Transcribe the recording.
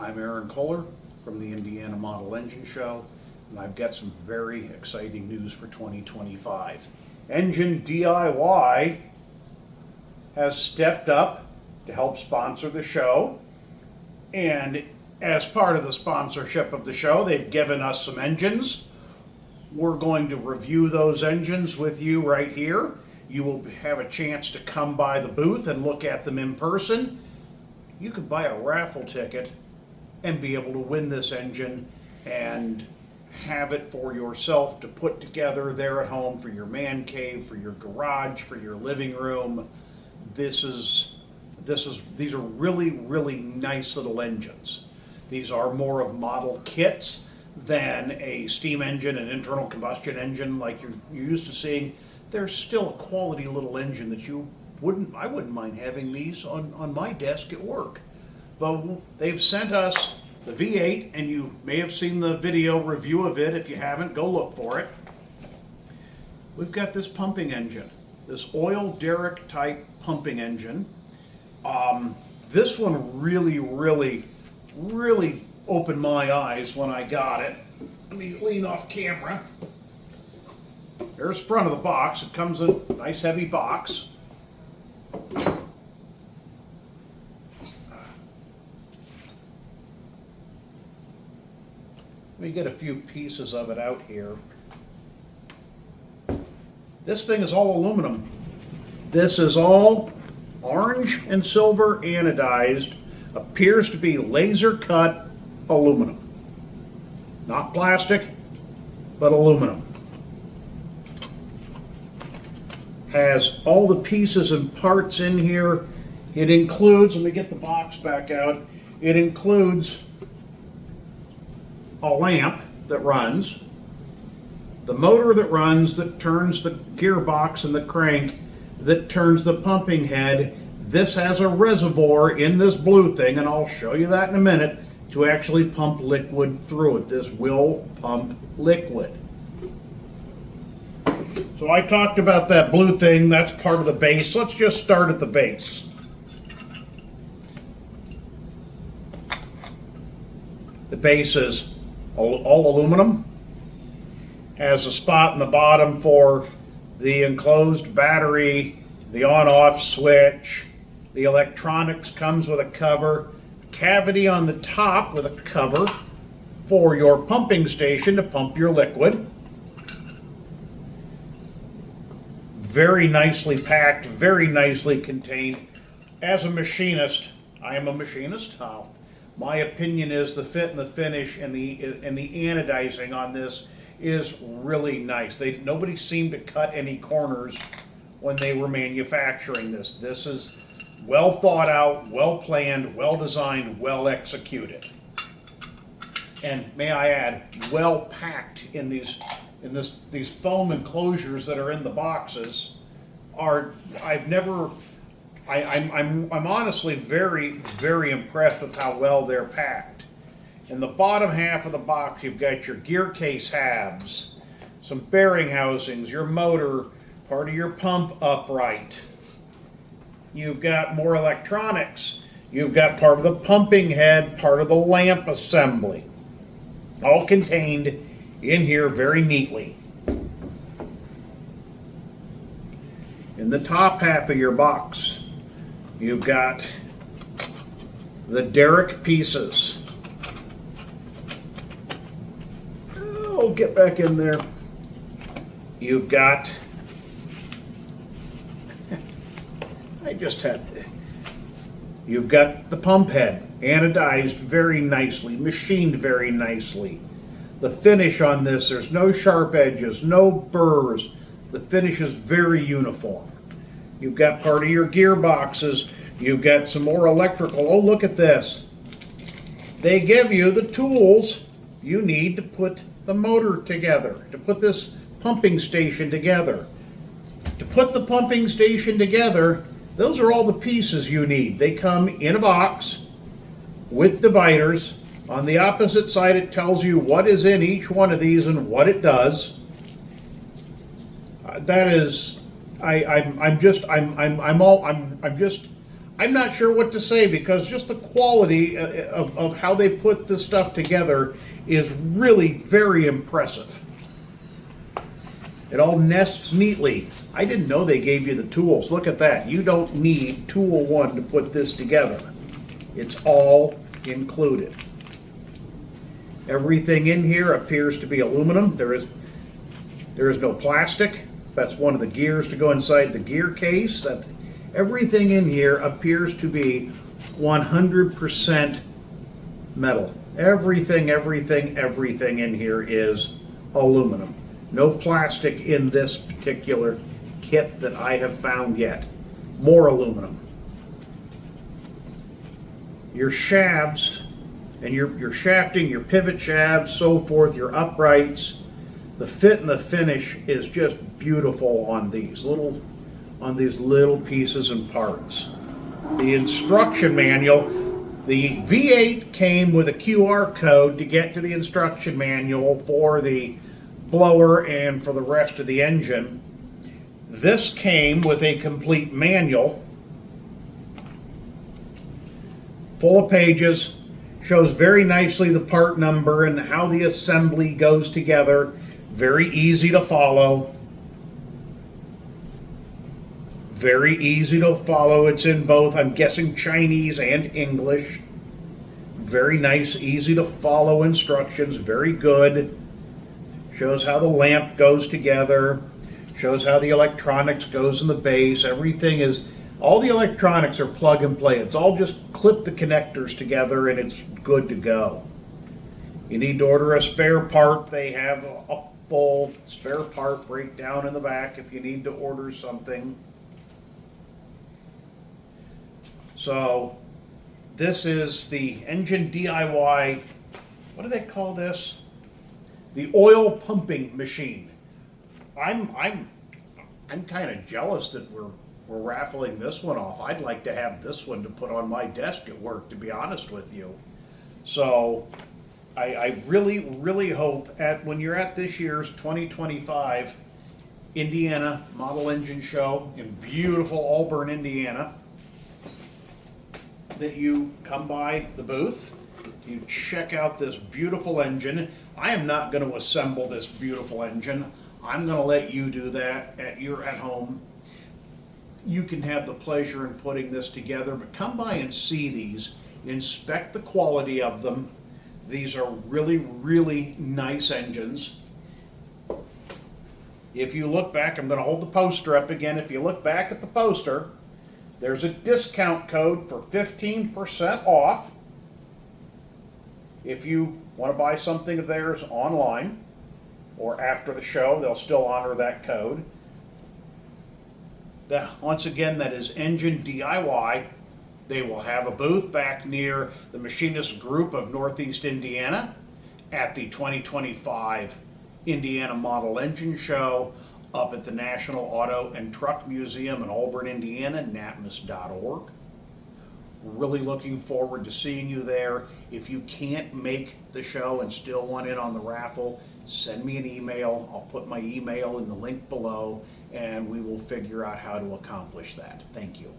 I'm Aaron Kohler from the Indiana Model Engine Show, and I've got some very exciting news for 2025. Engine DIY has stepped up to help sponsor the show, and as part of the sponsorship of the show, they've given us some engines. We're going to review those engines with you right here. You will have a chance to come by the booth and look at them in person. You could buy a raffle ticket and be able to win this engine and have it for yourself to put together there at home for your man cave, for your garage, for your living room. These are really nice little engines. These are more of model kits than a steam engine, an internal combustion engine like you're used to seeing. They're still a quality little engine that I wouldn't mind having these on my desk at work. But they've sent us the V8, and you may have seen the video review of it. If you haven't, go look for it. We've got this pumping engine, this oil derrick type pumping engine. This one really opened my eyes when I got it. Let me lean off camera. There's the front of the box. It comes in a nice heavy box. Let me get a few pieces of it out here. This thing is all aluminum. This is all orange and silver anodized, appears to be laser cut aluminum. Not plastic, but aluminum. Has all the pieces and parts in here. It includes, let me get the box back out, it includes a lamp that runs, the motor that runs, that turns the gearbox and the crank, that turns the pumping head. This has a reservoir in this blue thing, and I'll show you that in a minute, to actually pump liquid through it. This will pump liquid. So I talked about that blue thing, that's part of the base. Let's just start at the base. The base is all aluminum, has a spot in the bottom for the enclosed battery, the on-off switch, the electronics comes with a cover, cavity on the top with a cover for your pumping station to pump your liquid. Very nicely packed, very nicely contained. As a machinist, I am a machinist. My opinion is the fit and the finish and the anodizing on this is really nice. Nobody seemed to cut any corners when they were manufacturing this. This is well thought out, well planned, well designed, well executed. And may I add, well packed in these foam enclosures that are in the boxes. I'm honestly very impressed with how well they're packed. In the bottom half of the box, you've got your gear case halves, some bearing housings, your motor, part of your pump upright. You've got more electronics. You've got part of the pumping head, part of the lamp assembly, all contained in here very neatly. In the top half of your box, you've got the derrick pieces. Oh, get back in there. You've got, you've got the pump head, anodized very nicely, machined very nicely. The finish on this, there's no sharp edges, no burrs. The finish is very uniform. You've got part of your gearboxes. You've got some more electrical. Oh, look at this. They give you the tools you need to put the motor together, to put this pumping station together. To put the pumping station together, those are all the pieces you need. They come in a box with dividers. On the opposite side, it tells you what is in each one of these and what it does. I'm just I'm not sure what to say, because just the quality of how they put this stuff together is really very impressive. It all nests neatly. I didn't know they gave you the tools. Look at that. You don't need tool one to put this together. It's all included. Everything in here appears to be aluminum. There is no plastic. That's one of the gears to go inside the gear case. That everything in here appears to be 100% metal. Everything in here is aluminum. No plastic in this particular kit that I have found yet. More aluminum. Your shafts and your shafting, your pivot shafts, so forth, your uprights, the fit and the finish is just beautiful on these little pieces and parts. The instruction manual, the V8 came with a QR code to get to the instruction manual for the blower and for the rest of the engine. This came with a complete manual, full of pages, shows very nicely the part number and how the assembly goes together. Very easy to follow. Very easy to follow. It's in both, I'm guessing, Chinese and English. Very nice, easy to follow instructions. Very good. Shows how the lamp goes together. Shows how the electronics goes in the base. Everything is, all the electronics are plug and play. It's all just clip the connectors together and it's good to go. You need to order a spare part. They have a full spare part breakdown in the back if you need to order something. So this is the Engine DIY, what do they call this? The oil pumping machine. I'm kind of jealous that we're raffling this one off. I'd like to have this one to put on my desk at work, to be honest with you. So I really hope when you're at this year's 2025 Indiana Model Engine Show in beautiful Auburn, Indiana, that you come by the booth, you check out this beautiful engine. I am not going to assemble this beautiful engine. I'm going to let you do that at home. You can have the pleasure in putting this together, but come by and see these. Inspect the quality of them. These are really nice engines. If you look back, I'm going to hold the poster up again. If you look back at the poster, there's a discount code for 15% off. If you want to buy something of theirs online or after the show, they'll still honor that code. Once again, that is Engine DIY. They will have a booth back near the Machinist Group of Northeast Indiana at the 2025 Indiana Model Engine Show up at the National Auto and Truck Museum in Auburn, Indiana, natmus.org. Really looking forward to seeing you there. If you can't make the show and still want in on the raffle, send me an email. I'll put my email in the link below, and we will figure out how to accomplish that. Thank you.